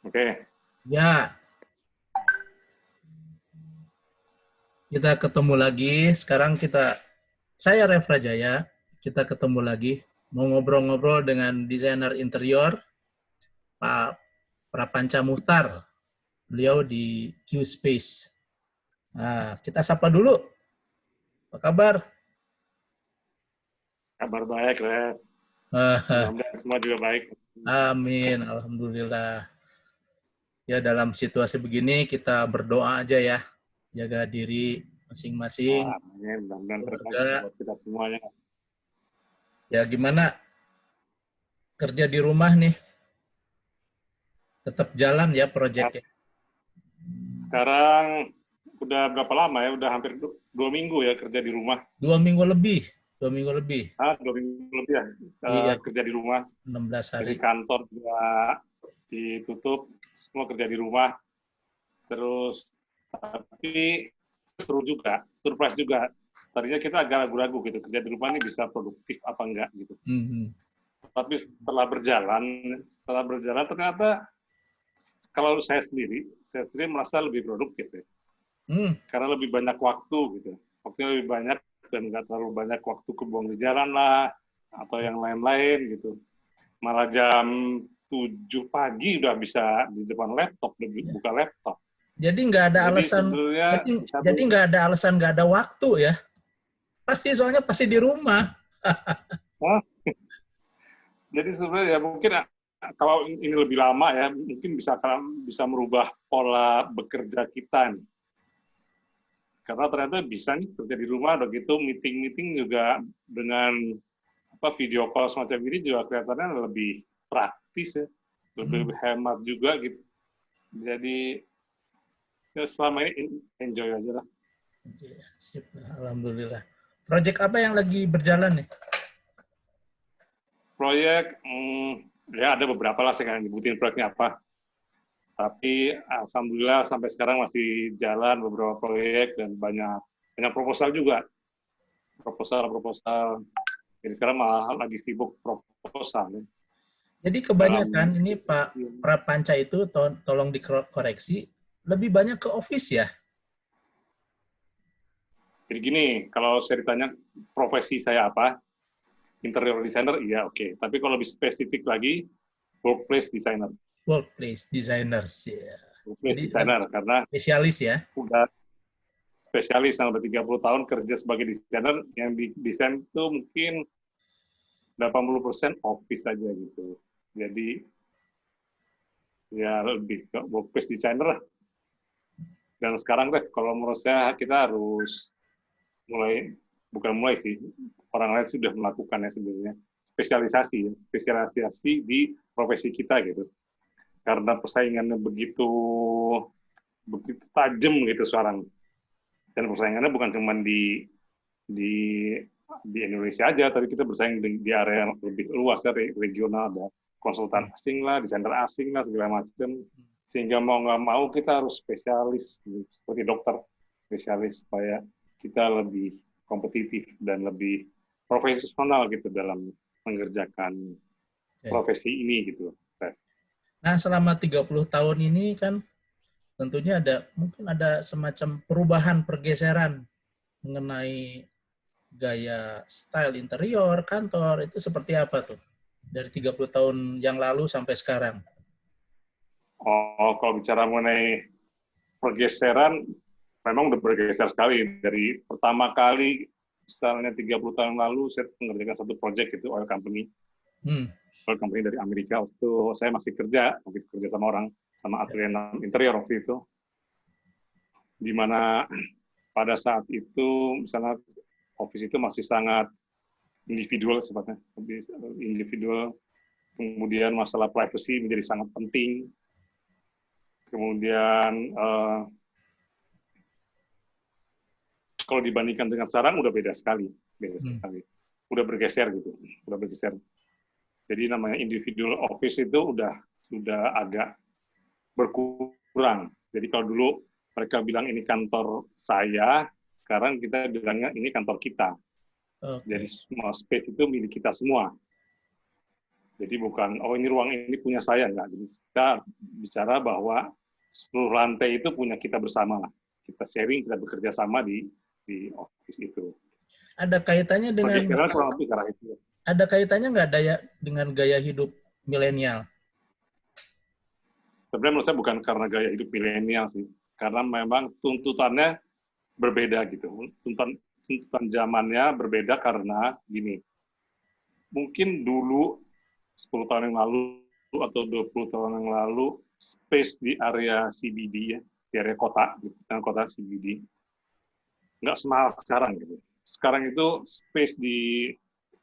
Oke. Ya, kita ketemu lagi. Sekarang saya Refra Jaya. Kita ketemu lagi. Mau ngobrol-ngobrol dengan desainer interior, Pak Prapanca Muhtar. Beliau di Q-Space. Nah, kita sapa dulu. Apa kabar? Kabar baik, Red. Mudah-mudahan semua juga baik. Amin. Alhamdulillah. Ya, dalam situasi begini kita berdoa aja ya. Jaga diri masing-masing, Amin. Mudah-mudahan terbaik keluarga. buat kita semuanya. Ya, gimana kerja di rumah nih? Tetap jalan ya proyeknya. Sekarang udah berapa lama ya? Udah hampir 2 minggu ya kerja di rumah. 2 minggu lebih. 2 minggu lebih. 2 minggu lebih ya Iya, kerja di rumah. 16 Jadi hari. kantor juga ditutup, semua kerja di rumah. Terus tapi seru juga, surprise juga. Tadinya kita agak ragu-ragu gitu, kerja di rumah ini bisa produktif apa enggak gitu. Tapi setelah berjalan ternyata kalau saya sendiri merasa lebih produktif ya. Karena lebih banyak waktu gitu. Waktunya lebih banyak dan nggak terlalu banyak waktu kebuang di jalan lah atau yang lain-lain gitu. Malah jam 7 pagi udah bisa di depan laptop, buka laptop. Jadi nggak ada Jadi alasan. sebenarnya Jadi nggak ada alasan, nggak ada waktu ya. Soalnya pasti di rumah. jadi sebenarnya ya mungkin kalau ini lebih lama ya mungkin bisa merubah pola bekerja kita nih. Karena ternyata bisa nih kerja di rumah, udah gitu meeting juga dengan video call semacam ini juga kelihatannya lebih praktis ya, lebih hemat juga gitu. Jadi ya selama ini enjoy aja lah. Sip, alhamdulillah. Project apa yang lagi berjalan nih? Proyek ya ada beberapa lah, saya nggak nyebutin proyeknya apa. Tapi alhamdulillah sampai sekarang masih jalan beberapa proyek dan banyak proposal juga. Proposal. Jadi sekarang malah lagi sibuk proposal. Ya. Jadi kebanyakan ini Pak Prapanca itu tolong dikoreksi, lebih banyak ke office ya? Jadi gini, kalau saya ditanya profesi saya apa, interior designer, iya oke. Tapi kalau lebih spesifik lagi, workplace designer. Workplace designers ya. Workplace Jadi designer, karena spesialis ya? udah spesialis selama 30 tahun kerja sebagai desainer, yang di desain itu mungkin 80% office saja gitu. Jadi ya lebih ke workplace designer lah. Dan sekarang deh, kalau menurut saya kita harus bukan mulai sih, orang lain sudah melakukan ya sebenarnya, spesialisasi di profesi kita gitu. Karena persaingannya begitu tajam gitu sekarang. Dan persaingannya bukan cuma di di Indonesia aja, tapi kita bersaing di area lebih luas ya, regional, ada konsultan asing lah, desainer asing lah, segala macam. Sehingga mau nggak mau kita harus spesialis, seperti dokter, spesialis supaya kita lebih kompetitif dan lebih profesional gitu dalam mengerjakan profesi ini gitu. Nah, selama 30 tahun ini kan tentunya mungkin ada semacam perubahan, pergeseran mengenai gaya style interior kantor. Itu seperti apa tuh? Dari 30 tahun yang lalu sampai sekarang. Kalau bicara mengenai pergeseran, memang udah bergeser sekali. Dari pertama kali, misalnya 30 tahun lalu, saya mengerjakan satu project itu, oil company. Oil company dari Amerika. Waktu saya masih kerja sama orang, sama atelier interior waktu itu. Di mana pada saat itu, misalnya office itu masih sangat individual sifatnya. Individual. Kemudian masalah privacy menjadi sangat penting. Kemudian kalau dibandingkan dengan sekarang udah beda sekali. Udah bergeser gitu, Jadi namanya individual office itu udah agak berkurang. Jadi kalau dulu mereka bilang ini kantor saya, sekarang kita bilangnya ini kantor kita. Jadi semua space itu milik kita semua. Jadi bukan, oh ini ruang ini punya saya, enggak. Jadi kita bicara bahwa seluruh lantai itu punya kita bersama lah. Kita sharing, kita bekerja sama di office itu. Ada kaitannya dengan Pergeseran kurang lebih karena itu. ada kaitannya nggak dengan gaya hidup milenial? Sebenarnya menurut saya bukan karena gaya hidup milenial sih, karena memang tuntutannya berbeda gitu. Tuntutan zamannya berbeda karena gini, mungkin dulu 10 tahun yang lalu atau 20 tahun yang lalu space di area CBD ya, di area kota, di tengah kota CBD, nggak semahal sekarang gitu. Sekarang itu space di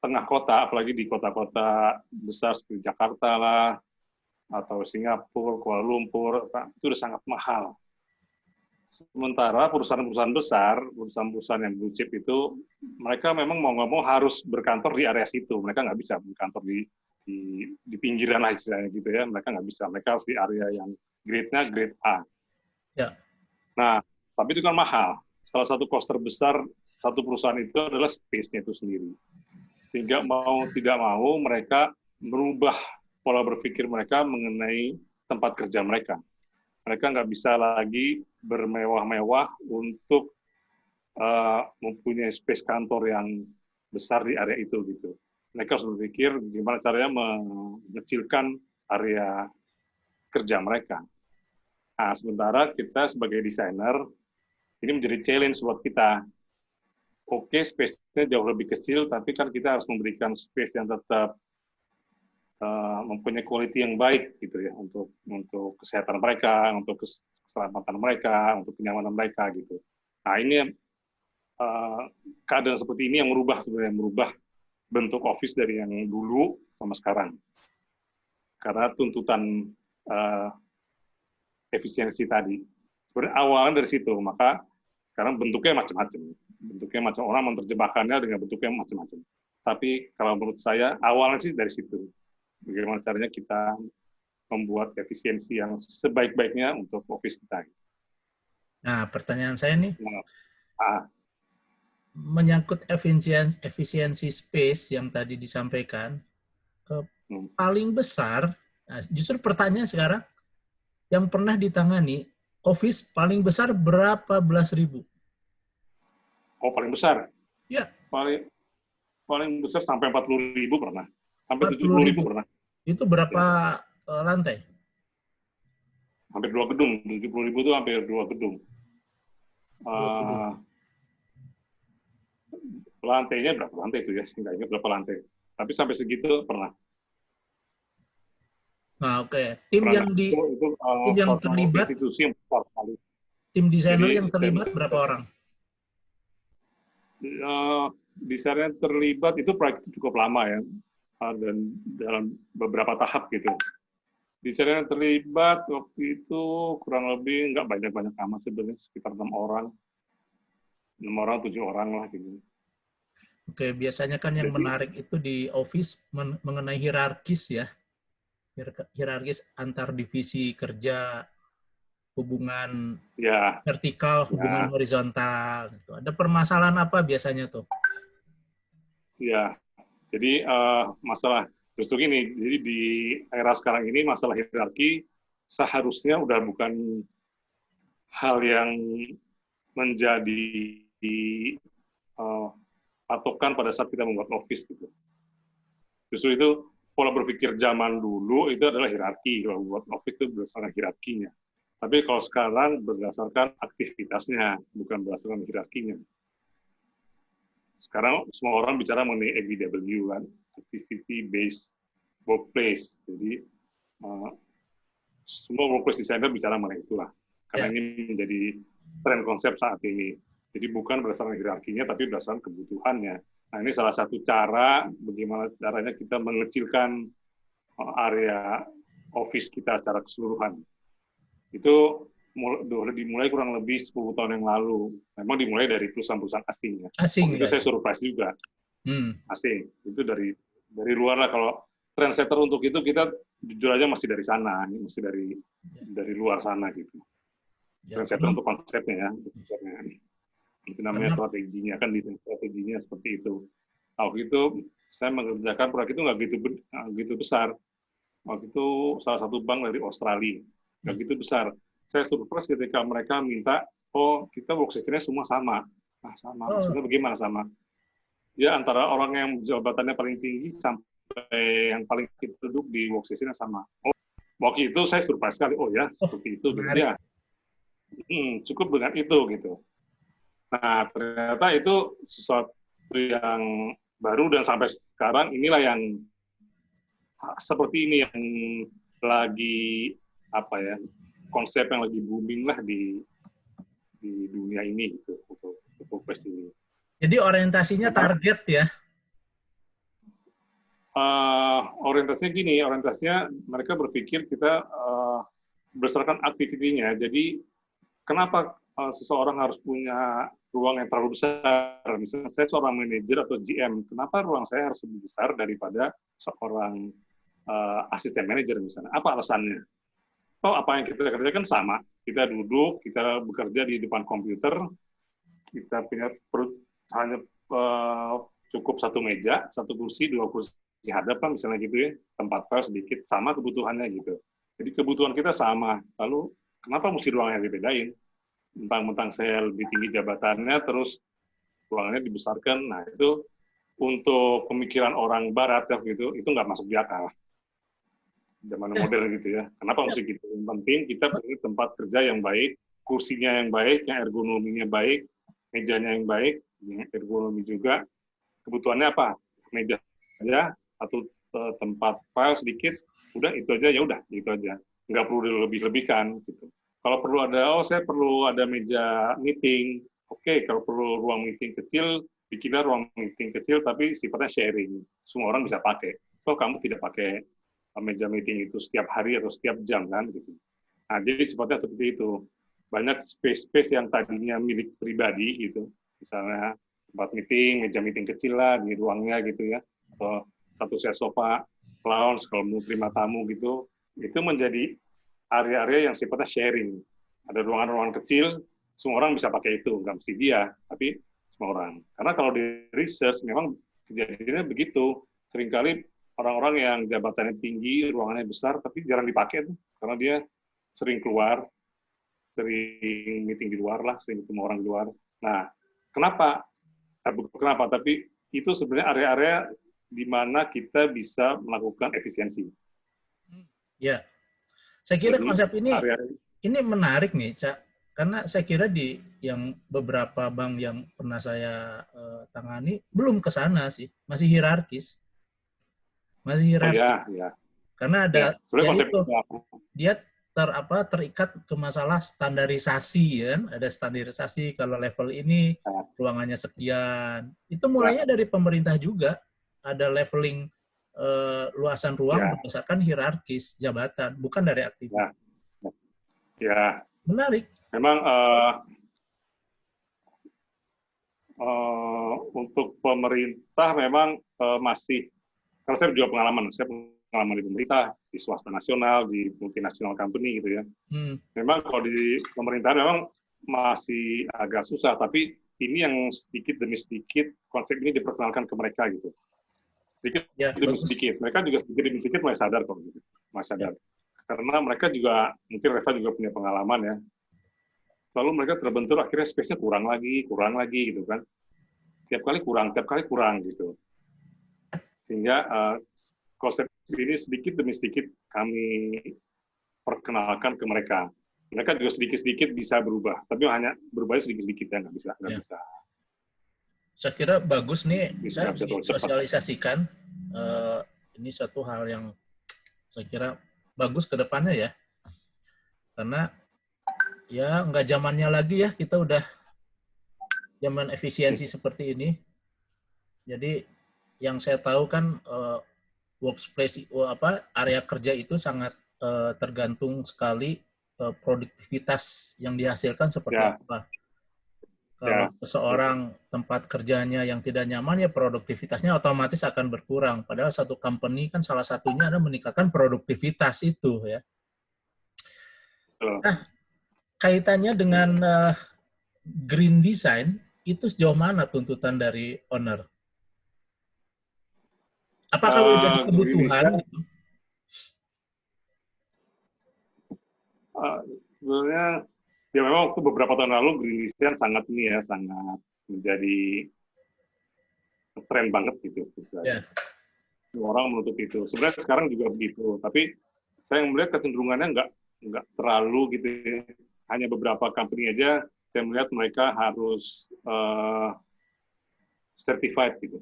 tengah kota, apalagi di kota-kota besar seperti Jakarta lah, atau Singapura, Kuala Lumpur, itu udah sangat mahal. Sementara perusahaan-perusahaan besar, perusahaan-perusahaan yang blue chip itu, mereka memang mau nggak mau harus berkantor di area situ. Mereka nggak bisa berkantor di pinggiran lah istilahnya gitu ya. Mereka nggak bisa. Mereka harus di area yang grade-nya grade A. Ya. Nah, tapi itu kan mahal. Salah satu cost terbesar satu perusahaan itu adalah space-nya itu sendiri. Sehingga mau tidak mau mereka merubah pola berpikir mereka mengenai tempat kerja mereka. Mereka nggak bisa lagi bermewah-mewah untuk mempunyai space kantor yang besar di area itu gitu. Mereka harus berpikir gimana caranya mengecilkan area kerja mereka. Nah, sementara kita sebagai desainer ini menjadi challenge buat kita. Oke, space-nya jauh lebih kecil, tapi kan kita harus memberikan space yang tetap mempunyai quality yang baik gitu ya untuk kesehatan mereka, untuk keselamatan mereka, untuk kenyamanan mereka gitu. Nah ini keadaan seperti ini yang merubah bentuk office dari yang dulu sama sekarang. Karena tuntutan efisiensi tadi. Sebenarnya awalnya dari situ, maka sekarang bentuknya macam-macam. Bentuknya macam orang menerjemahkannya dengan bentuknya macam-macam. Tapi kalau menurut saya awalnya sih dari situ. Bagaimana caranya kita membuat efisiensi yang sebaik-baiknya untuk office kita. Nah, pertanyaan saya nih, Nah, menyangkut efisiensi space yang tadi disampaikan, paling besar, nah justru pertanyaan sekarang, yang pernah ditangani, office paling besar berapa belas ribu? Oh, paling besar? Ya. Paling besar sampai 40.000 pernah. Sampai 40.000 70.000 pernah. Itu berapa lantai? Hampir 2 gedung. 70.000 itu hampir 2 gedung. Lantainya berapa lantai itu ya? Nggak ingat berapa lantai. Tapi sampai segitu pernah. Nah, oke. Tim yang terlibat, institusi yang besar sekali. tim desainer yang terlibat berapa orang? Desainer terlibat itu proyek itu cukup lama ya. Dan dalam beberapa tahap gitu. Desainer yang terlibat waktu itu kurang lebih nggak banyak-banyak amat sebenarnya, sekitar 6 orang, 7 orang lah gitu. Oke, biasanya kan yang menarik itu di office mengenai hierarkis ya. Hierarkis antar divisi kerja, hubungan vertikal, hubungan horizontal. Gitu. Ada permasalahan apa biasanya tuh? Ya, jadi masalah justru gini, jadi di era sekarang ini masalah hierarki seharusnya udah bukan hal yang menjadi patokan pada saat kita membuat office gitu. Justru itu pola berpikir zaman dulu itu adalah hierarki, kalau buat office itu berdasarkan hierarkinya. Tapi kalau sekarang berdasarkan aktivitasnya, bukan berdasarkan hierarkinya. Sekarang semua orang bicara mengenai ABW kan, activity based workplace. Jadi semua workplace designer bicara mengenai itulah. Karena ini menjadi tren konsep saat ini. Jadi bukan berdasarkan hierarkinya, tapi berdasarkan kebutuhannya. Nah ini salah satu cara bagaimana caranya kita mengecilkan area office kita secara keseluruhan. Itu dimulai kurang lebih 10 tahun yang lalu. Memang dimulai dari perusahaan-perusahaan asing. Asing itu saya surprise juga. Asing. Itu dari luar lah. Kalau trendsetter untuk itu kita jujur aja masih dari sana, masih dari luar sana gitu. Trendsetter untuk konsepnya ya. Itu namanya strateginya, kan strateginya seperti itu. Waktu itu saya mengerjakan proyek itu nggak gitu besar. Waktu itu salah satu bank dari Australia, nggak gitu besar. Saya surprise ketika mereka minta, oh kita workstation-nya semua sama. Nah, sama, maksudnya bagaimana sama? Ya antara orang yang jabatannya paling tinggi sampai yang paling kita duduk di workstation-nya sama. Oh, waktu itu saya surprise sekali, oh ya seperti itu. Gitu. Ya, cukup dengan itu gitu. Nah, ternyata itu sesuatu yang baru dan sampai sekarang inilah yang seperti ini yang lagi apa ya, konsep yang lagi booming lah di dunia ini gitu untuk workplace ini. Jadi orientasinya target ya? Orientasinya gini, orientasinya mereka berpikir kita berdasarkan aktivitinya. Jadi kenapa seseorang harus punya ruang yang terlalu besar? Misalnya saya seorang manajer atau GM, kenapa ruang saya harus lebih besar daripada seorang asisten manajer misalnya? Apa alasannya? Atau apa yang kita kerjakan sama? Kita duduk, kita bekerja di depan komputer, kita punya hanya cukup satu meja, satu kursi, dua kursi hadap kan misalnya gitu ya, tempat file sedikit, sama kebutuhannya gitu. Jadi kebutuhan kita sama, lalu kenapa mesti ruangnya dibedain? Mentang-mentang saya lebih tinggi jabatannya, terus ruangannya dibesarkan, nah itu untuk pemikiran orang barat ya gitu, itu nggak masuk di akal. Zaman modern gitu ya. Kenapa mesti gitu? Yang penting kita punya tempat kerja yang baik, kursinya yang baik, yang ergonominya baik, mejanya yang baik, yang ergonomi juga. Kebutuhannya apa? Meja aja, atau tempat file sedikit, udah itu aja, ya udah itu aja. Nggak perlu lebih-lebihkan gitu. Kalau perlu ada, saya perlu ada meja meeting. Oke, kalau perlu ruang meeting kecil, bikinlah ruang meeting kecil, tapi sifatnya sharing. Semua orang bisa pakai. Kalau kamu tidak pakai meja meeting itu setiap hari atau setiap jam kan gitu. Nah, jadi sifatnya seperti itu. Banyak space-space yang tadinya milik pribadi gitu. Misalnya tempat meeting, meja meeting kecil lah di ruangnya gitu ya. Atau satu set sofa, lounge kalau mau terima tamu gitu. Itu menjadi area-area yang sifatnya sharing. Ada ruangan-ruangan kecil, semua orang bisa pakai itu. Nggak mesti dia, tapi semua orang. Karena kalau di research memang kejadiannya begitu. Seringkali orang-orang yang jabatannya tinggi, ruangannya besar, tapi jarang dipakai tuh, karena dia sering keluar, sering meeting di luar lah, sering ketemu orang di luar. Nah, kenapa? Bukan kenapa, tapi itu sebenarnya area-area di mana kita bisa melakukan efisiensi. Ya, saya kira jadi, konsep ini menarik nih, Cak. Karena saya kira di yang beberapa bank yang pernah saya tangani belum ke sana sih, masih hierarkis. Masih hierarki. Ya. Karena ada ya itu, dia terikat ke masalah standarisasi kan, ada standarisasi kalau level ini ruangannya sekian. Itu mulainya dari pemerintah juga, ada leveling luasan ruang berdasarkan hierarkis jabatan, bukan dari aktivitas. Ya. Menarik. Memang untuk pemerintah memang masih, karena saya juga pengalaman di pemerintah, di swasta nasional, di multinasional company gitu ya. Memang kalau di pemerintahan memang masih agak susah, tapi ini yang sedikit demi sedikit konsep ini diperkenalkan ke mereka gitu. Sedikit demi sedikit. Mereka juga sedikit demi sedikit mulai sadar kok gitu. Mulai sadar. Karena mereka juga, mungkin Reva juga punya pengalaman ya. Selalu mereka terbentur akhirnya space-nya kurang lagi gitu kan. Tiap kali kurang gitu. Sehingga konsep ini sedikit demi sedikit kami perkenalkan ke mereka. Mereka juga sedikit-sedikit bisa berubah, tapi hanya berubah sedikit-sedikit ya, nggak bisa. Saya kira bagus nih, saya sosialisasikan. Ini satu hal yang saya kira bagus ke depannya ya. Karena ya nggak zamannya lagi ya, kita udah zaman efisiensi seperti ini. Jadi yang saya tahu kan workplace area kerja itu sangat tergantung sekali produktivitas yang dihasilkan seperti apa. Kalau seseorang tempat kerjanya yang tidak nyaman, ya produktivitasnya otomatis akan berkurang. Padahal satu company kan salah satunya adalah meningkatkan produktivitas itu ya. Nah, kaitannya dengan green design itu sejauh mana tuntutan dari owner? Apa kalau jadi Green kebutuhan design, gitu? sebenarnya ya memang waktu beberapa tahun lalu green design sangat ini ya, sangat menjadi tren banget gitu istilahnya. Ya, Orang menutup itu. Sebenarnya sekarang juga begitu, tapi saya melihat kecenderungannya nggak terlalu gitu ya. Hanya beberapa company aja saya melihat mereka harus certified gitu,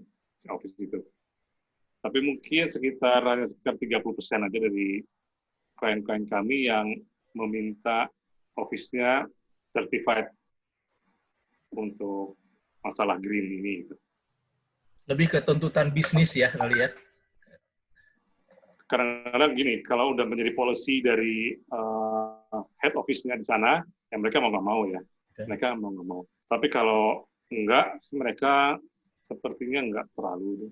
office itu. Tapi mungkin hanya sekitar 30% aja dari klien-klien kami yang meminta office-nya certified untuk masalah green ini. Gitu. lebih ke tuntutan bisnis ya kali ya. Kadang-kadang gini, kalau udah menjadi policy dari head office-nya di sana, ya mereka mau nggak mau ya. Oke. Mereka mau nggak mau. Tapi kalau enggak, mereka sepertinya enggak terlalu.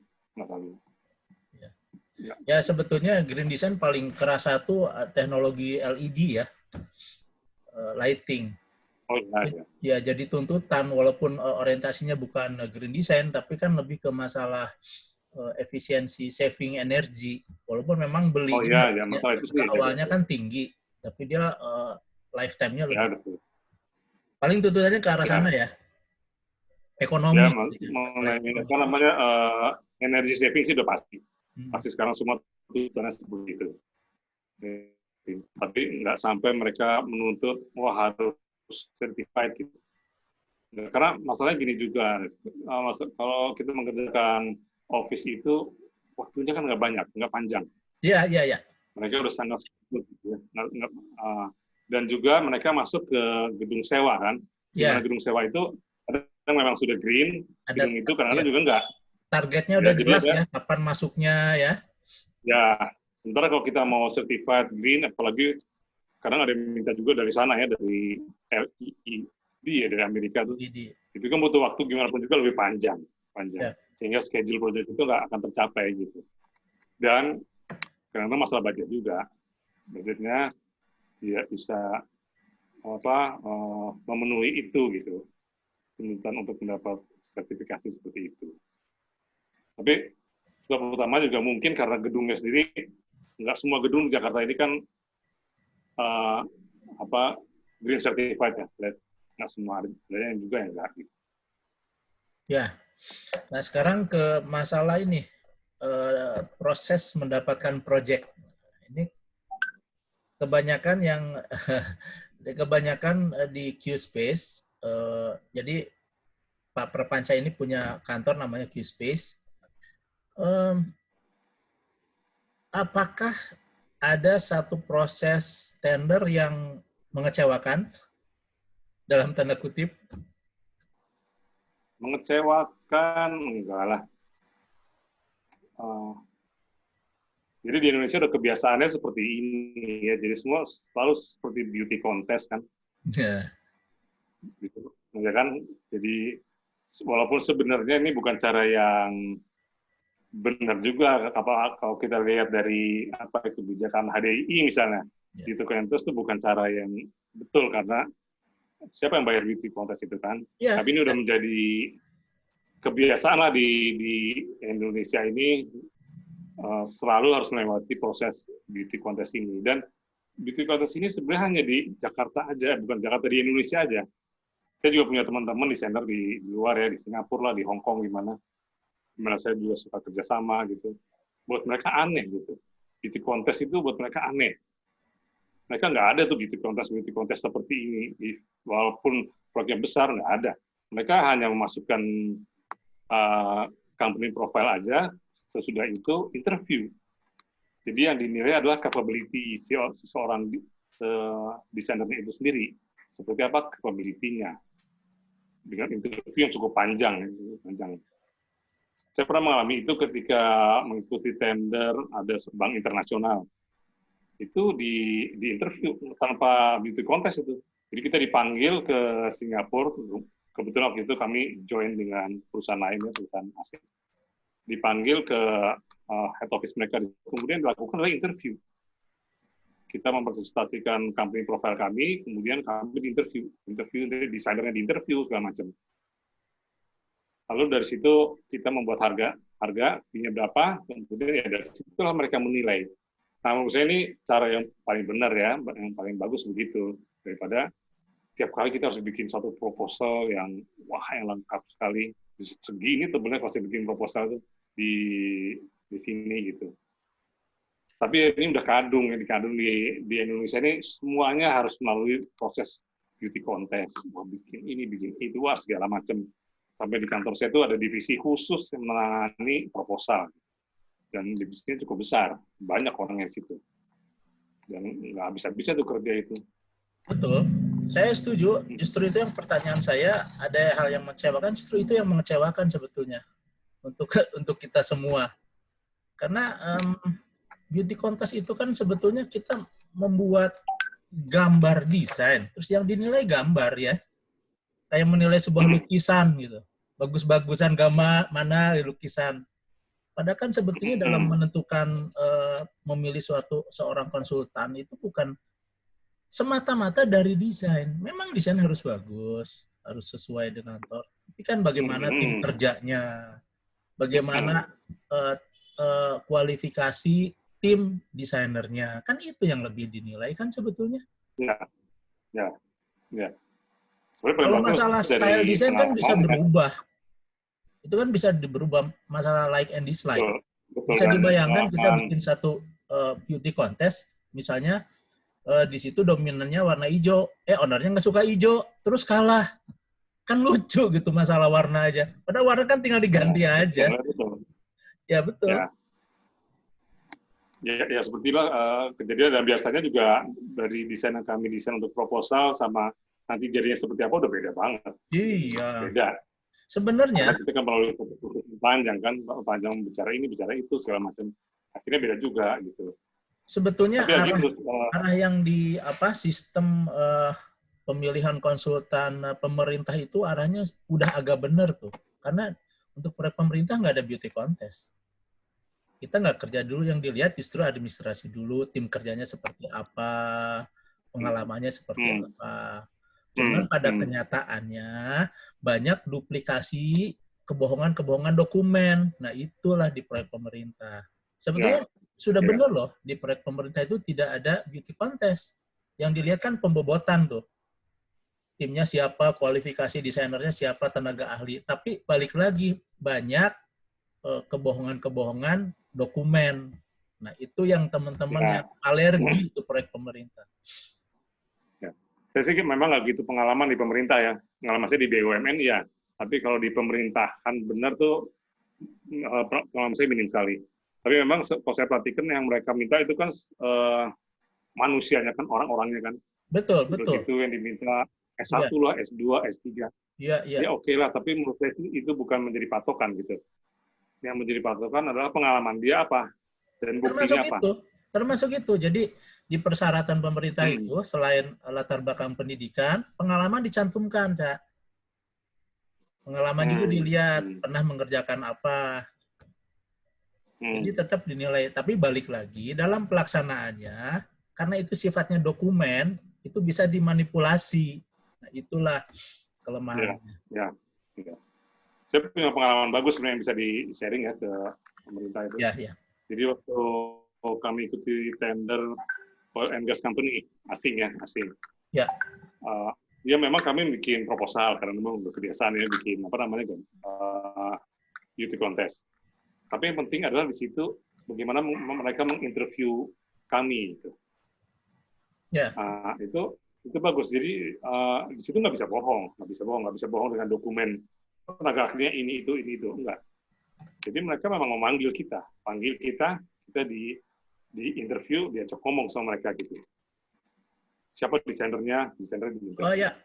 Ya. Ya. Ya sebetulnya green design paling kerasa tuh teknologi LED ya, lighting. Oh iya, ya. Ya jadi tuntutan walaupun orientasinya bukan green design tapi kan lebih ke masalah efisiensi saving energi. Walaupun memang Oh iya, belinya ya. ya, Masalah itu sih ada. awalnya kan tinggi, tapi dia lifetime-nya Ya, lebih. betul. Paling tuntutannya ke arah sana Ya, ya, ya ekonomi. mengenai Ekonomi. apa namanya energi saving sih udah pasti. Hmm. Pasti sekarang semua tuntutannya seperti itu. Tapi nggak sampai mereka menuntut wah harus certified gitu. Karena masalahnya gini juga, kalau kita mengerjakan office itu waktunya kan nggak banyak, nggak panjang. Iya, iya, iya. Mereka udah sangat sibuk gitu ya. Dan juga mereka masuk ke gedung sewa kan, di mana Ya, gedung sewa itu kadang memang sudah green, ada gedung itu kadang-kadang ya, juga enggak. targetnya Ya, udah jadi jelas ada, ya, kapan masuknya ya. ya, sementara kalau kita mau certified green, apalagi kadang ada yang minta juga dari sana ya, dari LEED ya, dari Amerika tuh. Di, Itu kan butuh waktu gimana pun juga lebih panjang. ya, Sehingga schedule project itu nggak akan tercapai gitu. Dan kadang-kadang masalah budget juga. Budgetnya tidak bisa memenuhi itu gitu. Tuntutan untuk mendapat sertifikasi seperti itu. Tapi sebab utama juga mungkin karena gedungnya sendiri, nggak semua gedung di Jakarta ini kan green certified ya. Nggak semua ada yang juga yang nggak. Gitu. ya. Nah sekarang ke masalah ini proses mendapatkan project. Ini kebanyakan yang kebanyakan di QSpace. Jadi Pak Perpanca ini punya kantor namanya QSpace. Apakah ada satu proses tender yang mengecewakan dalam tanda kutip? Mengecewakan enggak lah. Jadi di Indonesia udah kebiasaannya seperti ini ya. Jadi semua selalu seperti beauty contest kan. Ya. Gitu. Ya kan? Jadi walaupun sebenarnya ini bukan cara yang benar juga kalau kita lihat dari kebijakan HDI misalnya. Ya. Beauty contest itu bukan cara yang betul karena siapa yang bayar beauty contest itu kan? Ya. Tapi ini udah menjadi kebiasaan lah di Indonesia ini selalu harus melewati proses beauty contest ini. Dan beauty contest ini sebenarnya hanya di Jakarta aja, bukan Jakarta, di Indonesia aja. Saya juga punya teman-teman di center di luar ya, di Singapura lah, di Hong Kong, gimana saya juga suka kerjasama gitu. Buat mereka aneh gitu. Beauty contest itu buat mereka aneh. Mereka nggak ada tuh beauty contest seperti ini. Walaupun proyeknya besar, nggak ada. Mereka hanya memasukkan company profile aja, sesudah itu interview. Jadi yang dinilai adalah capability seseorang desainernya itu sendiri. Seperti apa capability-nya. Dengan interview yang cukup panjang. Saya pernah mengalami itu ketika mengikuti tender ada bank internasional. Itu di interview tanpa beauty contest itu. Jadi kita dipanggil ke Singapura. Kebetulan waktu itu kami join dengan perusahaan lainnya, perusahaan asing. Dipanggil ke head office mereka, kemudian dilakukan adalah interview. Kita mempresentasikan company profile kami, kemudian kami interview dari desainernya, di interview segala macam. Lalu dari situ kita membuat harga harga, fee-nya berapa, kemudian ya dari situlah mereka menilai. Nah, menurut saya ini cara yang paling benar ya, yang paling bagus begitu, daripada tiap kali kita harus bikin satu proposal yang wah yang lengkap sekali. Segini tebennya kalau saya bikin proposal itu di sini gitu. Tapi ini udah kadung, di Indonesia ini semuanya harus melalui proses beauty contest. Wah, bikin ini, bikin itu, wah segala macam. Sampai di kantor saya itu ada divisi khusus yang menangani proposal. Dan divisinya cukup besar, banyak orang yang di situ. Dan nggak bisa-bisa tuh kerja itu. Betul. Saya setuju. Justru itu yang pertanyaan saya, ada hal yang mengecewakan, justru itu yang mengecewakan sebetulnya untuk kita semua. Karena beauty contest itu kan sebetulnya kita membuat gambar desain, terus yang dinilai gambar ya. Kayak menilai sebuah lukisan gitu. Bagus-bagusan gambar mana lukisan. Padahal kan sebetulnya dalam menentukan memilih seorang konsultan itu bukan semata-mata dari desain. Memang desain harus bagus, harus sesuai dengan kantor. Tapi kan bagaimana tim kerjanya, bagaimana kualifikasi tim desainernya, kan itu yang lebih dinilai kan sebetulnya. Ya. Kalau masalah style desain kan bisa berubah. Itu kan bisa berubah masalah like and dislike. Bisa dibayangkan kita bikin satu beauty contest, misalnya di situ dominannya warna hijau, ownernya nggak suka hijau, terus kalah. Kan lucu gitu masalah warna aja. Padahal warna kan tinggal diganti aja. Betul. Ya, betul. Ya sepertilah kejadian, dan biasanya juga dari desain yang kami desain untuk proposal sama nanti jadinya seperti apa udah beda banget. Iya. Beda. Sebenarnya karena kita kan melalui proses panjang kan, panjang bicara ini bicara itu segala macam, akhirnya beda juga gitu. Sebetulnya arah yang di sistem pemilihan konsultan pemerintah itu arahnya udah agak benar tuh, karena untuk proyek pemerintah nggak ada beauty contest. Kita nggak kerja dulu, yang dilihat justru administrasi dulu, tim kerjanya seperti apa, pengalamannya seperti apa. Cuman pada kenyataannya banyak duplikasi kebohongan-kebohongan dokumen. Nah, itulah di proyek pemerintah. Sebetulnya sudah benar loh, di proyek pemerintah itu tidak ada beauty contest. Yang dilihat kan pembobotan tuh. Timnya siapa, kualifikasi desainernya siapa, tenaga ahli. Tapi balik lagi, banyak kebohongan-kebohongan dokumen. Nah, itu yang teman-teman yang alergi itu proyek pemerintah. Saya sih memang nggak gitu pengalaman di pemerintah ya. Pengalaman saya di BUMN ya. Tapi kalau di pemerintahan benar tuh pengalaman saya minim sekali. Tapi memang kalau saya perhatikan yang mereka minta itu kan manusianya kan, orang-orangnya kan. Betul. Itu yang diminta S1 lah, S2, S3. Iya. Ya oke lah, tapi menurut saya itu bukan menjadi patokan gitu. Yang menjadi patokan adalah pengalaman dia apa dan buktinya apa. Termasuk itu. Jadi di persyaratan pemerintah itu selain latar belakang pendidikan, pengalaman dicantumkan, Cak. Pengalaman juga dilihat, pernah mengerjakan apa. Jadi tetap dinilai. Tapi balik lagi, dalam pelaksanaannya, karena itu sifatnya dokumen, itu bisa dimanipulasi. Nah, itulah kelemahannya. Ya. Saya punya pengalaman bagus sebenarnya yang bisa di-sharing ya ke pemerintah itu. Ya. Jadi waktu kami ikuti tender oil and gas company asing. Ya. Ya memang kami bikin proposal karena memang udah kebiasaan ya bikin beauty contest. Tapi yang penting adalah di situ bagaimana mereka menginterview kami itu. Ya. Itu bagus. Jadi di situ nggak bisa bohong dengan dokumen tenaga ahlinya ini itu enggak. Jadi mereka memang memanggil kita, kita di interview, diajak ngomong sama mereka gitu. Siapa desainernya di interview. Oh ya.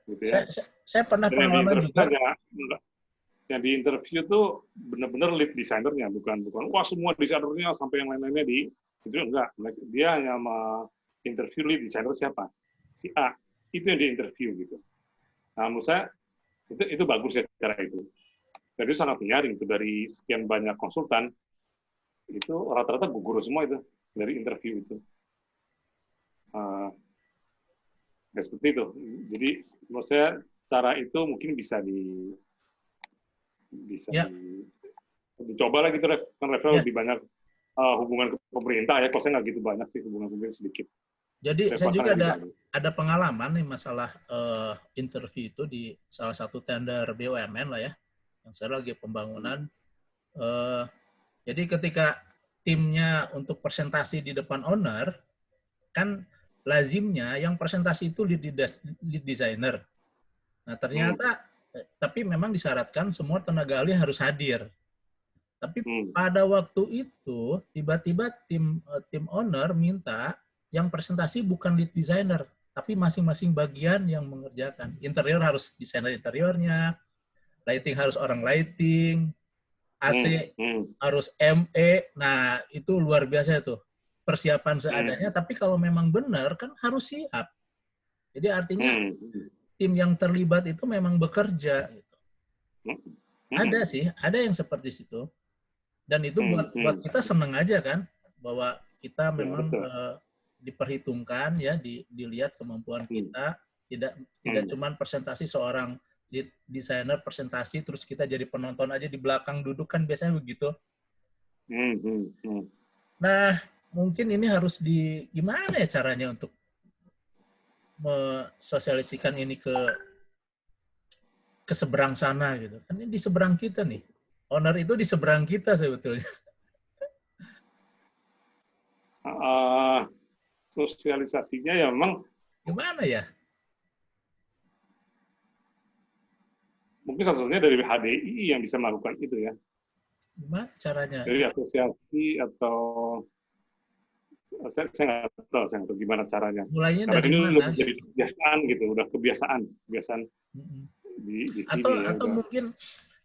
Gitu ya. Saya pernah pengalaman juga. Yang di interview tuh benar-benar lead desainernya, bukan wah semua desainernya sampai yang lain-lainnya itu enggak. Dia hanya interview lead desainer siapa? Si A. Itu yang di interview gitu. Nah, menurut saya itu bagus ya cara itu. Dan itu sangat menyaring itu dari sekian banyak konsultan, itu rata-rata gugur semua itu dari interview itu. Ya seperti itu. Jadi menurut saya cara itu mungkin bisa dicoba lah gitu, kan Revel Ya. lebih banyak hubungan ke pemerintah ya, kalau saya nggak gitu banyak sih, hubungan pemerintah sedikit. Jadi saya Swasta juga lebih banyak. ada pengalaman nih masalah interview itu di salah satu tender BUMN lah ya, yang saya lagi pembangunan. Jadi ketika timnya untuk presentasi di depan owner, kan lazimnya yang presentasi itu lead designer. Nah ternyata, tapi memang disyaratkan semua tenaga ahli harus hadir. Tapi pada waktu itu tiba-tiba tim owner minta yang presentasi bukan lead designer, tapi masing-masing bagian yang mengerjakan. Interior harus desainer interiornya, lighting harus orang lighting, AC harus ME. Nah, itu luar biasa itu. Persiapan seadanya, tapi kalau memang benar kan harus siap. Jadi artinya tim yang terlibat itu memang bekerja. Gitu. Ada sih, ada yang seperti itu. Dan itu buat kita senang aja kan, bahwa kita memang diperhitungkan ya, dilihat kemampuan kita, tidak cuma presentasi seorang desainer presentasi terus kita jadi penonton aja di belakang duduk, kan biasanya begitu. Nah, mungkin ini harus gimana ya caranya untuk mensosialisikan ini ke seberang sana gitu. Kan ini di seberang kita nih. Owner itu di seberang kita sebetulnya. Sosialisasinya ya memang gimana ya? Mungkin satu-satunya dari HDI yang bisa melakukan itu ya. Gimana caranya? Dari asosiasi atau saya nggak tahu gimana caranya. Mulainya karena dari ini mana? udah jadi kebiasaan gitu, udah kebiasaan di sini. Atau mungkin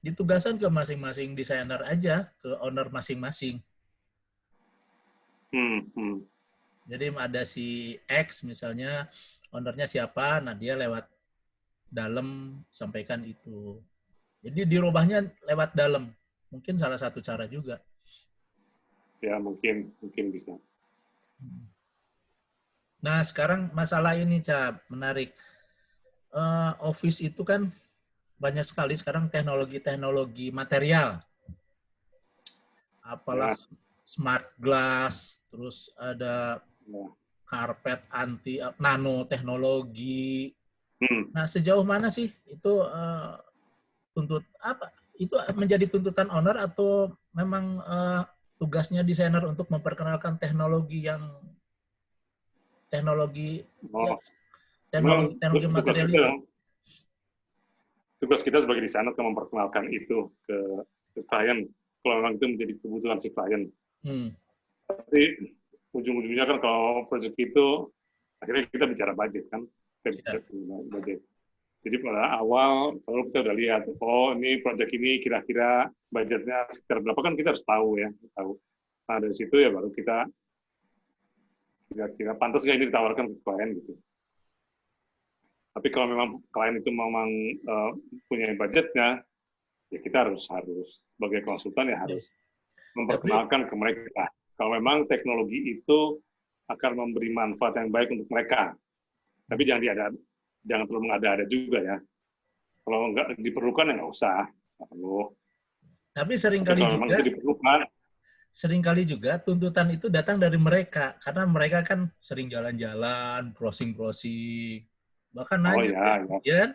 ditugaskan ke masing-masing desainer aja, ke owner masing-masing. Jadi ada si X misalnya, ownernya siapa, nah dia lewat dalam sampaikan itu. Jadi dirubahnya lewat dalam. Mungkin salah satu cara juga. Ya, mungkin bisa. Nah, sekarang masalah ini, Cap, menarik. Office itu kan banyak sekali sekarang teknologi material. Apalah smart glass, terus ada karpet anti nanoteknologi. Nah, sejauh mana sih itu itu menjadi tuntutan owner atau memang tugasnya desainer untuk memperkenalkan teknologi material itu? Tugas kita sebagai desainer kan memperkenalkan itu ke klien, kalau memang itu menjadi kebutuhan si klien. Tapi ujung-ujungnya kan kalau proyek itu akhirnya kita bicara budget kan, budget. Jadi pada awal selalu kita udah lihat, oh ini proyek ini kira-kira budgetnya sekitar berapa, kan kita harus tahu ya, Nah dari situ ya baru kita kira-kira pantas nggak ini ditawarkan ke klien gitu. Tapi kalau memang klien itu memang punya budgetnya, ya kita harus sebagai konsultan ya harus memperkenalkan ke mereka. Kalau memang teknologi itu akan memberi manfaat yang baik untuk mereka, tapi jangan terlalu mengada-ada juga ya. Kalau nggak diperlukan ya nggak usah. Tapi seringkali juga tuntutan itu datang dari mereka, karena mereka kan sering jalan-jalan, browsing, bahkan nanya, ya.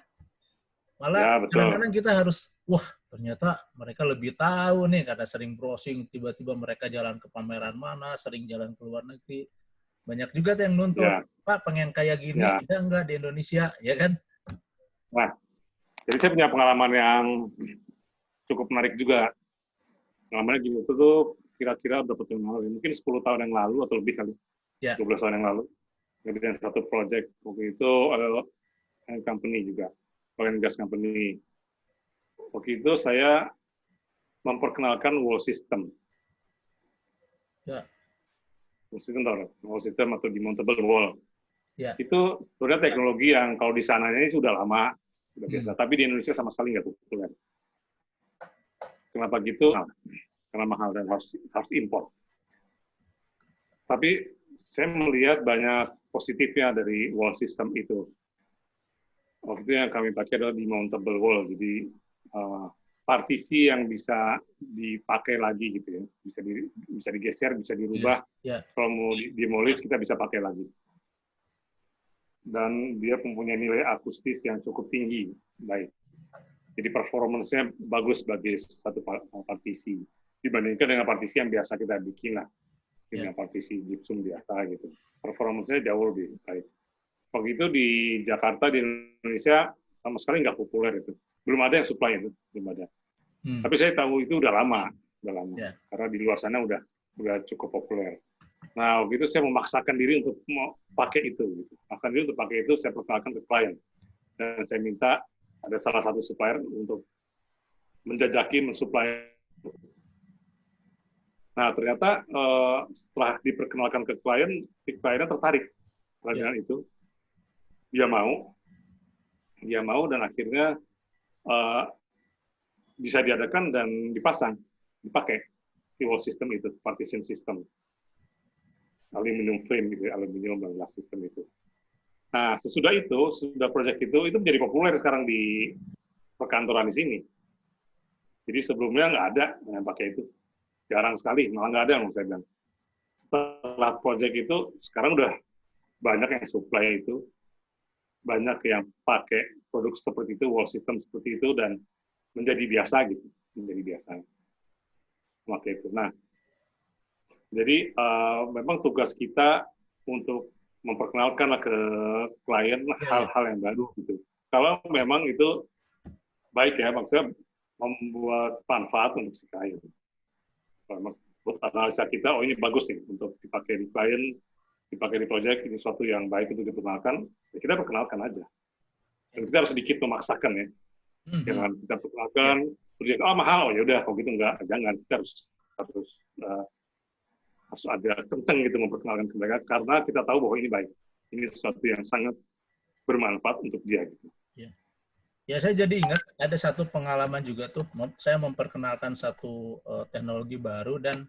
Malah kadang-kadang kita harus, wah ternyata mereka lebih tahu nih, karena sering browsing, tiba-tiba mereka jalan ke pameran mana, sering jalan ke luar negeri. Banyak juga yang nuntut, Pak pengen kayak gini, ada nggak di Indonesia, ya kan? Nah, jadi saya punya pengalaman yang cukup menarik juga. Pengalamannya gini, itu tuh kira-kira berapa tahun lalu, mungkin 10 tahun yang lalu atau lebih kali, 12 tahun yang lalu. Jadi satu project waktu itu adalah company juga, oil and gas company. Waktu itu saya memperkenalkan wall system. Wall system atau demountable wall. Itu sebenarnya teknologi yang kalau di sananya ini sudah lama, sudah biasa, tapi di Indonesia sama sekali nggak populer. Kenapa gitu? Karena mahal dan harus import. Tapi saya melihat banyak positifnya dari wall system itu. Waktu itu yang kami pakai adalah demountable wall. Jadi partisi yang bisa dipakai lagi gitu ya, bisa digeser, bisa dirubah. Yes. Yeah. Kalau mau demolish kita bisa pakai lagi. Dan dia mempunyai nilai akustis yang cukup tinggi, baik. Jadi performance-nya bagus sebagai satu partisi dibandingkan dengan partisi yang biasa kita bikin lah, dengan partisi gypsum biasa gitu. Performance-nya jauh lebih baik. Kalau gitu di Jakarta, di Indonesia sama sekali nggak populer itu. Belum ada yang supply itu, belum ada. Tapi saya tahu itu udah lama. Yeah. Karena di luar sana udah cukup populer. Nah, begitu saya memaksakan diri untuk mau pakai itu. Gitu. Maksakan diri untuk pakai itu, saya perkenalkan ke klien. Dan saya minta ada salah satu supplier untuk menjajaki, mensuplai. Nah, ternyata setelah diperkenalkan ke klien, si kliennya tertarik dengan itu. Dia mau dan akhirnya bisa diadakan dan dipakai si wall system itu, partition system. Aluminium frame gitu, aluminium dan glass system itu. Nah, sesudah proyek itu menjadi populer sekarang di perkantoran di sini. Jadi sebelumnya nggak ada yang pakai itu, jarang sekali, malah nggak ada yang saya bilang. Setelah proyek itu, sekarang udah banyak yang supply itu, banyak yang pakai produk seperti itu, wall system seperti itu, dan menjadi biasa gitu, menjadi biasa. Pakai itu. Nah, jadi memang tugas kita untuk memperkenalkan ke klien hal-hal yang baru gitu. Kalau memang itu baik ya, maksudnya membuat manfaat untuk si klien. Buat analisa kita, oh ini bagus nih untuk dipakai di klien, dipakai di proyek, ini sesuatu yang baik untuk diperkenalkan, ya kita perkenalkan aja. Dan kita harus sedikit memaksakan ya. Jangan kita perkenalkan, proyek, mahal, oh yaudah, kalau gitu enggak, jangan. Kita harus ada kenceng gitu memperkenalkan ke mereka karena kita tahu bahwa ini baik. Ini sesuatu yang sangat bermanfaat untuk dia gitu. Ya, saya jadi ingat ada satu pengalaman juga tuh, saya memperkenalkan satu teknologi baru dan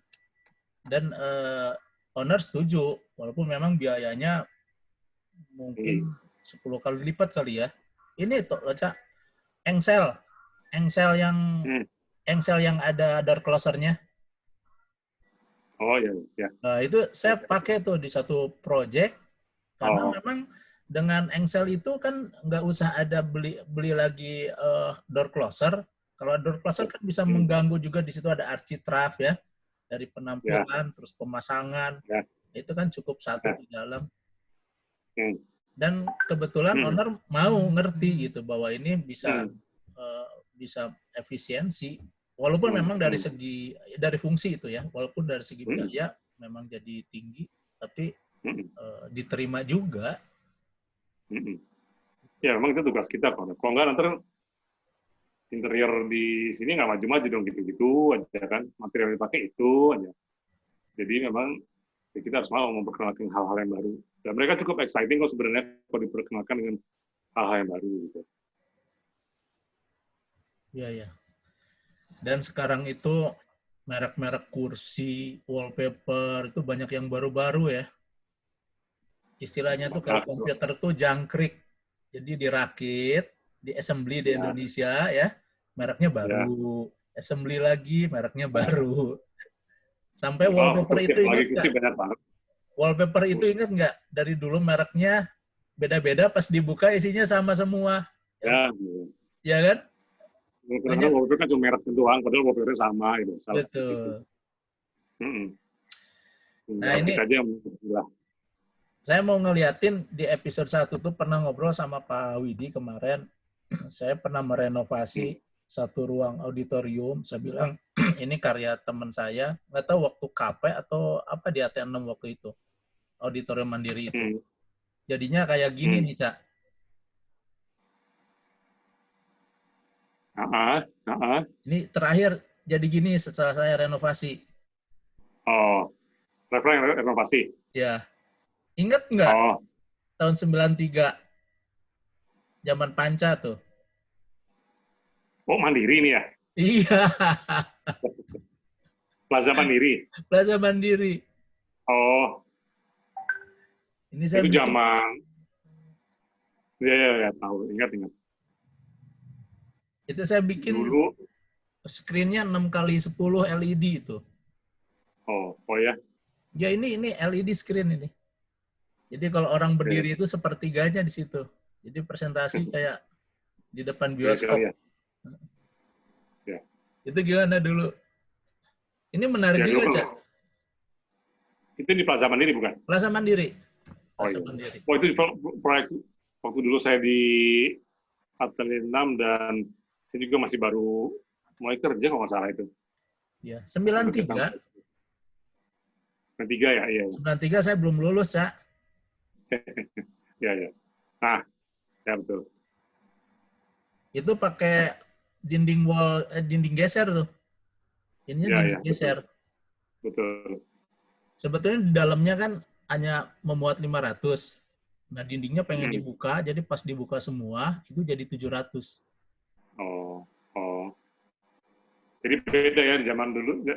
owner setuju walaupun memang biayanya mungkin 10 kali lipat kali ya. Ini tuh Cak, engsel yang ada door closer-nya. Oh ya. Nah, itu saya pakai tuh di satu project karena memang dengan engsel itu kan nggak usah ada beli lagi door closer. Kalau door closer kan bisa mengganggu juga, di situ ada architrave ya, dari penampilan terus pemasangan. Itu kan cukup satu di dalam. Dan kebetulan owner mau ngerti gitu bahwa ini bisa efisiensi. Walaupun memang dari fungsi itu ya, walaupun dari segi biaya memang jadi tinggi, tapi diterima juga. Ya memang itu tugas kita. Kalau nggak nanti interior di sini nggak maju-maju dong, gitu-gitu aja kan. Material yang dipakai itu aja. Jadi memang ya kita harus mau memperkenalkan hal-hal yang baru. Dan mereka cukup exciting kok sebenarnya kalau diperkenalkan dengan hal-hal yang baru gitu. Iya. Dan sekarang itu merek-merek kursi, wallpaper itu banyak yang baru-baru ya. Istilahnya tuh kalau komputer tuh jangkrik. Jadi dirakit, di assembly di Indonesia ya, mereknya baru. Assembly lagi, mereknya baru. Sampai wallpaper itu ingat nggak? Wallpaper itu ingat nggak? Dari dulu mereknya beda-beda, pas dibuka isinya sama semua. Ya kan? Karena wallpaper kan cuma merek doang, padahal wallpaper sama gitu. Betul. Nah ini saya mau ngeliatin di episode 1 tuh pernah ngobrol sama Pak Widi kemarin. Saya pernah merenovasi satu ruang auditorium. Saya bilang ini karya teman saya. Nggak tahu waktu KP atau apa di AT6 waktu itu. Auditorium Mandiri itu. Jadinya kayak gini nih, Cak. Ini terakhir jadi gini setelah saya renovasi. Oh, renovasi? Ya. Ingat nggak? Tahun 93. Zaman Panca tuh. Oh, Mandiri ini ya? Iya. Plaza Mandiri? Plaza Mandiri. Oh. Ini saya itu zaman... Ya, tahu. Ingat. Itu saya bikin... Dulu screen-nya 6x10 LED itu. Oh ya. Ya ini LED screen ini. Jadi kalau orang berdiri itu sepertiganya di situ. Jadi presentasi kayak di depan bioskop. Ya. Ya. Itu gimana dulu? Ini menarik juga, Cak. Itu di Plaza Mandiri bukan? Plaza Mandiri. Plaza Mandiri. Oh, itu di proyek waktu dulu saya di Atelier 6 dan saya juga masih baru mulai kerja kalau nggak salah itu. Ya, 93. 93 ya, iya. 93 saya belum lulus, Cak. Ya. Nah, ya betul. Itu pakai dinding wall, dinding geser tuh. Ininya dinding geser. Betul. Sebetulnya di dalamnya kan hanya memuat 500. Nah, dindingnya pengen dibuka, jadi pas dibuka semua, itu jadi 700. Oh. Jadi beda ya di zaman dulu.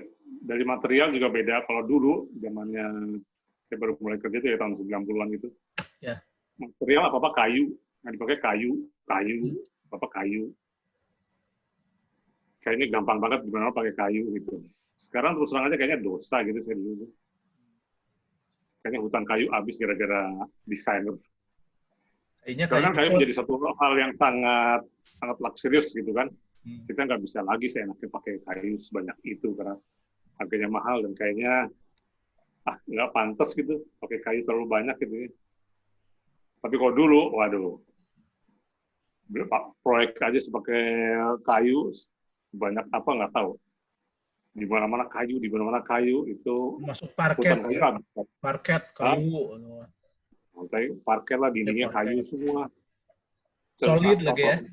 Dari material juga beda. Kalau dulu, zamannya saya baru mulai kerja itu ya tahun 90-an gitu. Ya. Material apa-apa kayu. Yang dipakai kayu. Apa-apa kayu. Kayaknya gampang banget gimana pakai kayu gitu. Sekarang terus terang aja kayaknya dosa gitu saya dulu. Kayaknya hutan kayu habis gara-gara desainer. Karena kayu menjadi satu hal yang sangat luxurious gitu kan. Kita nggak bisa lagi seenaknya pakai kayu sebanyak itu karena harganya mahal dan kayaknya nggak pantas gitu pakai kayu terlalu banyak gitu ya. Tapi kalau dulu, waduh, proyek aja sebagai kayu banyak apa nggak tahu. Di mana-mana kayu itu masuk parket, parket kayu. Parket lah, dindingnya kayu semua. Solid lagi ya.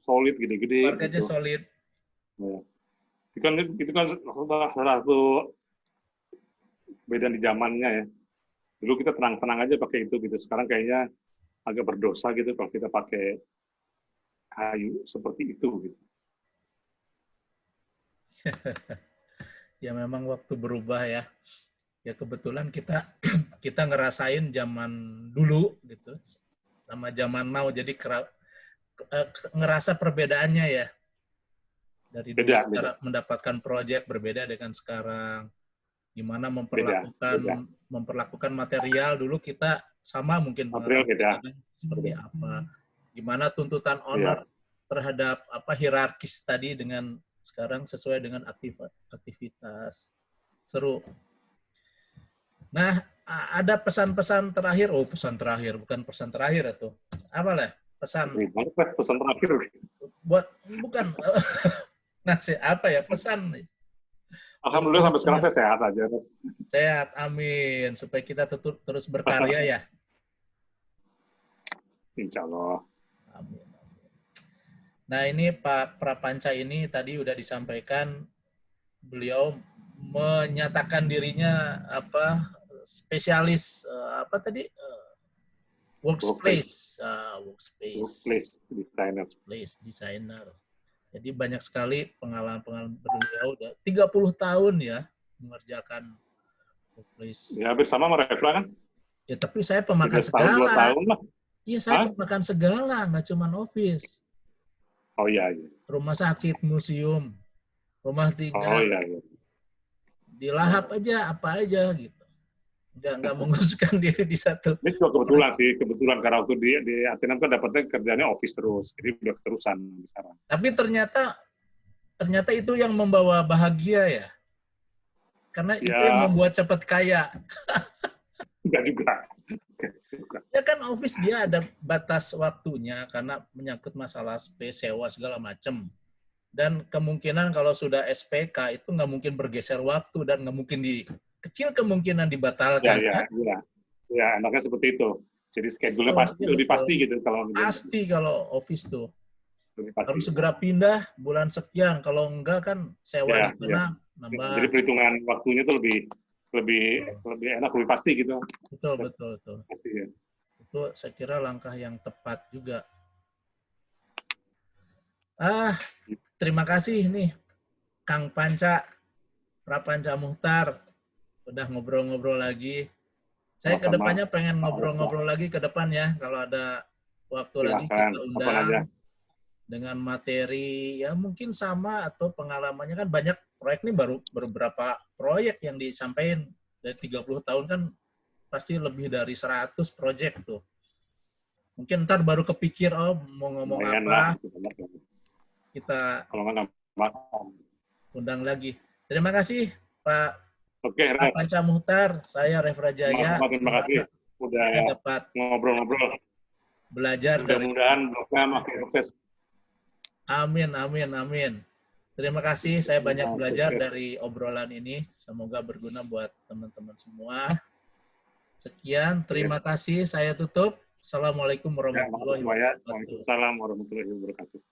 Solid gede-gede. Parketnya gitu. Solid. Ya. Itu kan salah satu beda di zamannya ya. Dulu kita tenang-tenang aja pakai itu gitu. Sekarang kayaknya agak berdosa gitu kalau kita pakai kayu seperti itu gitu. Ya memang waktu berubah ya. Ya kebetulan kita ngerasain zaman dulu gitu sama zaman now, jadi ngerasa perbedaannya ya. Dari dulu cara mendapatkan proyek berbeda dengan sekarang. Gimana memperlakukan material dulu kita sama mungkin material beda. Seperti apa. Gimana tuntutan owner terhadap hierarkis tadi dengan sekarang sesuai dengan aktivitas. Seru. Nah, ada pesan-pesan terakhir. Oh, pesan terakhir, bukan pesan terakhir itu. Apa lah? Pesan terakhir. Bukan ngasih apa ya? Pesan. Alhamdulillah sampai sekarang saya sehat aja. Sehat, amin. Supaya kita terus berkarya ya. Insya Allah. Amin. Nah, ini Pak Prapanca ini tadi udah disampaikan, beliau menyatakan dirinya spesialis workspace designer. Jadi banyak sekali pengalaman beliau, 30 tahun ya mengerjakan workplace. Ya bersama Refla kan? Ya tapi saya pemakan segala. Tahun lah. Iya, saya pemakan segala, nggak cuma office. Oh iya. Rumah sakit, museum, rumah tinggal. Oh iya. Dilahap aja, apa aja gitu. Nggak menguruskan diri di satu. Ini juga kebetulan karena waktu di Athena kan dapatnya kerjanya office terus, jadi udah keterusan sekarang. Tapi ternyata itu yang membawa bahagia ya, karena itu yang membuat cepat kaya. Enggak juga. Ya kan office dia ada batas waktunya karena menyangkut masalah space, sewa segala macam. Dan kemungkinan kalau sudah SPK itu nggak mungkin bergeser waktu dan nggak mungkin kecil kemungkinan dibatalkan. Ya, enaknya seperti itu. Jadi schedule-nya lebih pasti gitu kalau pasti kalau office tuh. Harus segera pindah bulan sekian, kalau enggak kan sewa di mana nambah. Jadi perhitungan waktunya tuh lebih enak, lebih pasti gitu. Betul. Pasti ya. Itu saya kira langkah yang tepat juga. Terima kasih nih Kang Panca, Prapanca Muhtar, udah ngobrol-ngobrol lagi. Saya kedepannya pengen ngobrol-ngobrol lagi ke depan ya, kalau ada waktu lagi kita undang. dengan materi ya mungkin sama atau pengalamannya kan banyak proyek nih baru beberapa proyek yang disampaikan dari 30 tahun kan pasti lebih dari 100 proyek tuh. Mungkin ntar baru kepikir oh mau ngomong lumayan apa, lah. kita Kalau nggak makan. undang lagi. Terima kasih Pak Oke, Ref. Panca Muhtar, saya Refra Jaya. Terima kasih udah Saya dapat ngobrol-ngobrol. belajar dari. Mudah-mudahan blognya makin sukses. Amin, amin, amin. Terima kasih, saya banyak belajar dari obrolan ini. Semoga berguna buat teman-teman semua. Sekian, terima kasih. Saya tutup. Assalamualaikum warahmatullahi wabarakatuh. Waalaikumsalam warahmatullahi wabarakatuh.